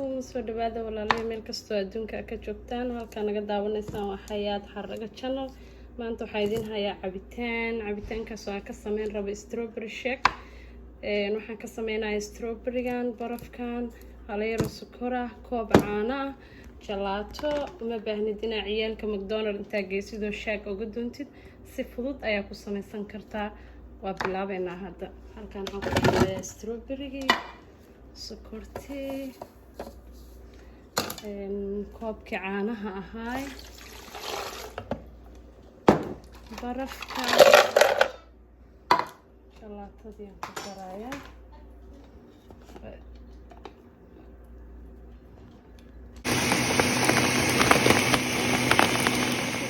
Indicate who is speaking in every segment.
Speaker 1: عليكم soo dhawaada walaalahay meel kastoo adduunka ka joogtaan halka naga daawanaysaan waa Xayaat Xaraga channel maanta waxaan idin hayaa cabitaankaas oo aan ka sameyn rabo strawberry shake waxaan ka sameynayaa strawberry-gan barafkan haleero sokor ah koob caano ah gelato uma baahnid inaad ciyaalka McDonald's inta geesido shake uga doontid si fudud ayaa ku sameysan kartaa waa bilaabeynaa hadda halkan waxaan ku hayaa strawberry sokorti koobkii caanaha ahaay barafka gelatadii aan ku darayaa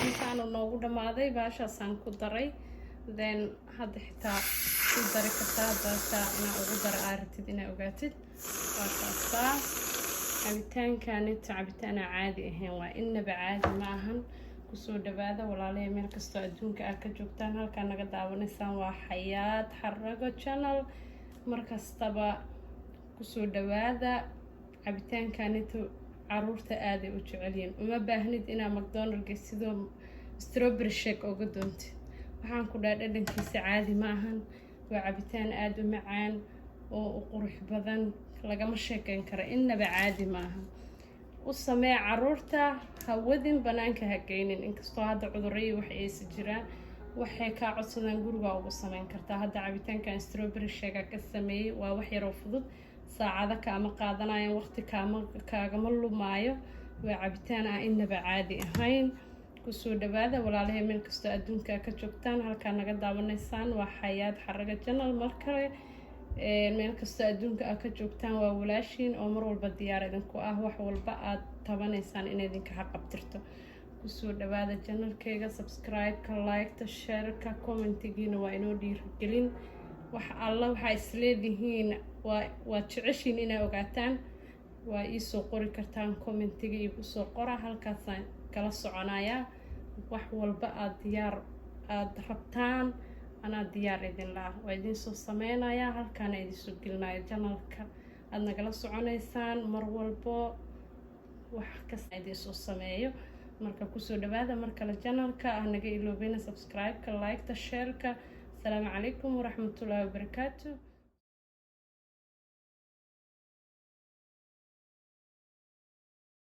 Speaker 1: intaanu noogu dhamaaday baashaasaan ku daray then hadda xitaa ku dari kartaa dadka inaa ugu dara aartid inaa ogaatid waa cabitaankaani cabitaan caadi ahayn waa inaba caadi ma ahan kusoo dhawaada walaalahay meel kastoo adduunka ka joogtaan halka naga daawanaysaan waa Xayaat Xaraga channel markastaba kusoo dhawaada cabitaankaani caruurta aad ay u jecel yihiin uma baahnid inaa McDonald's sidoo strawberry shake uga doontid waxaan ku dhadhankiisa caadi ma ahan waa cabitaan aad u macaan oo qurux badan lagama sheekeyn karo inaba caadi ma ahan u samee caruurta hawadin banaanka ha geynin inkastoo hadda cudurro wax ay jiraan waxay ka codsadaan guriga ugu sameyn kartaa hadda cabitaankan strawberry shake ka sameeyay waa wax yar oo fudud saacada kaama qaadanayaan waqti kaagama lumaayo waa cabitaan aan inaba caadi ahayn kusoo dhawaada walaalahay meel kastoo adduunka ka joogtaan halka naga daawanaysaan waa Xayaat Xaraga channel markale meel kastoo adduunka ka joogtaan waa walaashiin oo mar walba diyaar idinku ah wax walba aad tabanaysaan in idinka xaqabtirto kusoo dhawaada channelkayga subscribe-ka like-ta share-ka comment-giina waa inoo dhiirigelin wax alla waxa isleedihiin waa jeceshiin inaa ogaataan waa ii soo qori kartaan comment-ga igu soo qora halkaasaan kala soconayaa wax walba aad rabtaan anaa diyaar idin laah waa idin soo sameynayaa halkaana idin soo gelinayo channelka aad nagala soconaysaan mar walbo wax kasta idin soo sameeyo marka kusoo dhawaada mar kale channelka naga iloobina subscribe-ka like-ta share-ka السلام عليكم ورحمة الله وبركاته.